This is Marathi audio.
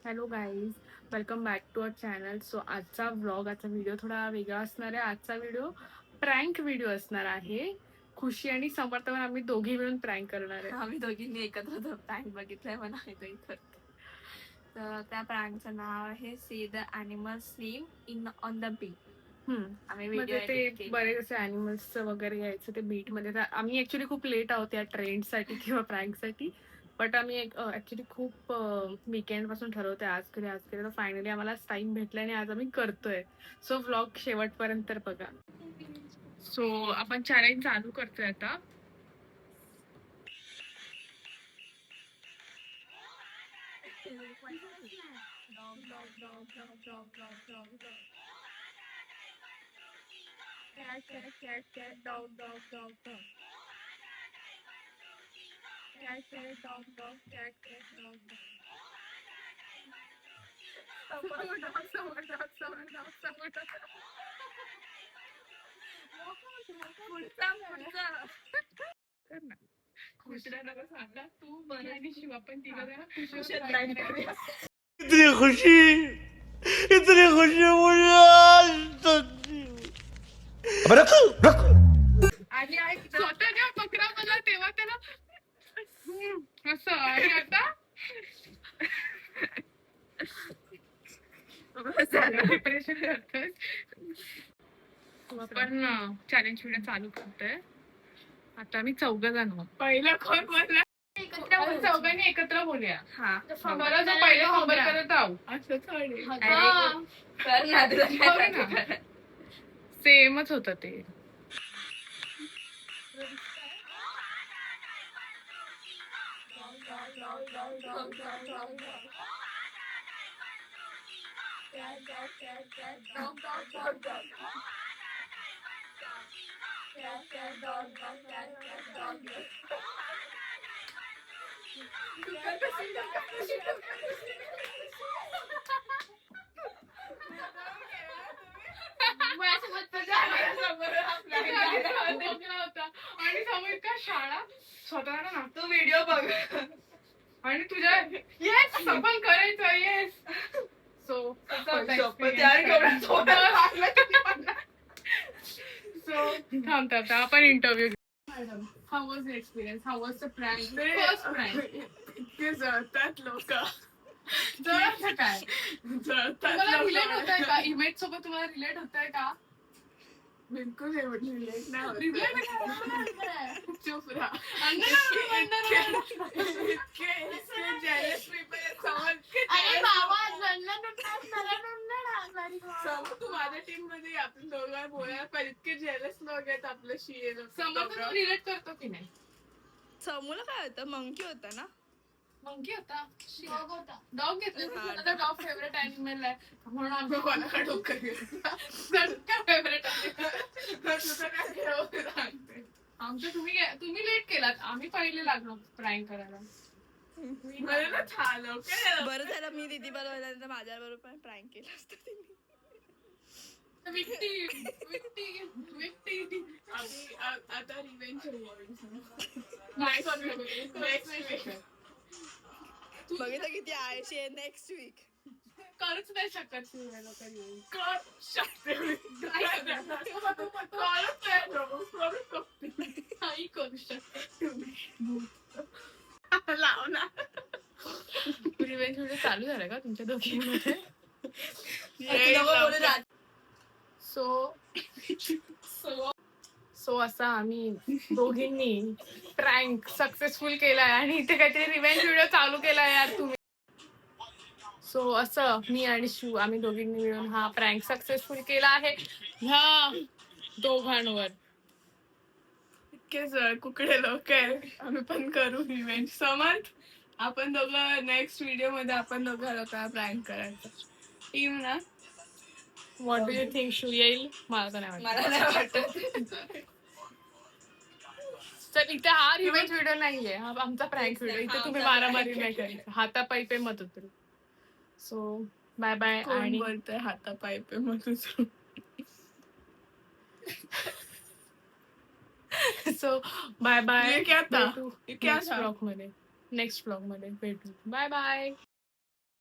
Hello guys, welcome back to our channel. So आजचा व्हिडिओ थोडा वेगळा असणार आहे. आजचा व्हिडिओ प्रँक व्हिडिओ असणार आहे. खुशी आणि समर्थवर आम्ही दोघी मिळून प्रँक करणार आहे. आम्ही दोघींनी एकत्र प्रँक बघितलाय म्हणून आम्ही करतो. तर त्या प्रँकचं नाव आहे see the animal sleep in on the beat. आम्ही व्हिडिओ म्हणजे ते बरेच असे ॲनिमल्स वगैरे यायचं ते बीटमध्ये. आम्ही ॲक्च्युली खूप लेट आहोत या ट्रेंडसाठी किंवा प्रँकसाठी. बट आम्ही ॲक्च्युली खूप वीकेंडपासून ठरवतोय आज करूया. तर फायनली आम्हाला टाइम भेटला आणि आज आम्ही करतोय. सो व्लॉग शेवटपर्यंत बघा. सो आपण चॅलेंज चालू करतोय आता. Cat, cat, cat, cat, dog, dog, dog, dog. Cat, cat, dog, dog, cat, cat, dog, dog. Someone, dog, someone, dog, someone, dog, someone, dog. कर ना. खुशीला नको सांगा, तू बरं आणि शिवा पण तिला जरा इतनी खुशी मुझे आज तक आणि स्वतः जेव्हा बकरा मला तेव्हा त्याला असं आणि आता डिप्रेशन करतोय. आपण चॅलेंज व्हिडिओ चालू करतोय. आता आम्ही 4 जण आहोत. पहिलं कोण बोलला? चौघांनी एकत्र बोलूया. बरं, जो पहिलं फंबल करत आहोत असं थोडी सेमच होतं ते. आणि समोर इतका शाळा स्वतःला ना तू व्हिडिओ बघ आणि तुझ्या येस सफल करायचं. येस. सो थांबतात आपण interview. How was the experience? How was the prank? First prank. इतके जळतात लोक. जळतं काय? तुम्हाला रिलेट होतंय का? इमेज सोबत तुम्हाला रिलेट होतंय का? बिलकुल रिलेट नाही होत. रिलेट चुप राहा. तू माझ्या टीम मध्ये आपण दोघं बोलायला पण इतके जेलस लोक आहेत आपल्याशी. समोर रिलेट करतो की नाही? समूला काय होतं? मंकी होता ना? मंकी होता. डॉग घेतला. डॉग फेवरेट अॅनिमल आहे म्हणून आम्ही कोणाकडे डोकं फेवरेट आमचं तुम्ही लेट केलात. आम्ही पहिले लागलो प्रँक करायला. बरं झालं मी दीदी बरोबर माझ्या बरोबर प्रँक केलं असतं तिने. आता रिव्हेंज बघितलं किती आळशी आहे. नेक्स्ट वीक करूच नाही शकत. काही करू शकत. लाव ना. रिव्हेंज व्हिडिओ चालू झालाय का तुमच्या दोघींमध्ये? सो असा आम्ही दोघींनी प्रँक सक्सेसफुल केलाय आणि इथे काहीतरी रिव्हेंज व्हिडिओ चालू केलाय यार तुम्ही. सो असं मी आणि शिव आम्ही दोघींनी मिळून हा प्रँक सक्सेसफुल केला आहे ह्या दोघांवर. इतके जळ कुकडे लोक आहे. आम्ही पण करू रिव्हेंज. समर्थ आपण दोघं नेक्स्ट व्हिडिओ मध्ये आपण दोघं लोकांना प्रँक करायचं. टीम ना. What do you think? Shiv येईल? मला तर नाही वाटत. तर इथे हा रिव्हेंज व्हिडिओ नाहीये. हा आमचा प्रँक व्हिडिओ. इथे तुम्ही मारामारी नाही करायचं. हातापायी पे मत उतरू. So bye bye. आणि बोलतोय हातापायी पे मत उतरू. So bye bye. Next blog मध्ये नेक्स्ट ब्लॉग मध्ये भेटू. Bye bye.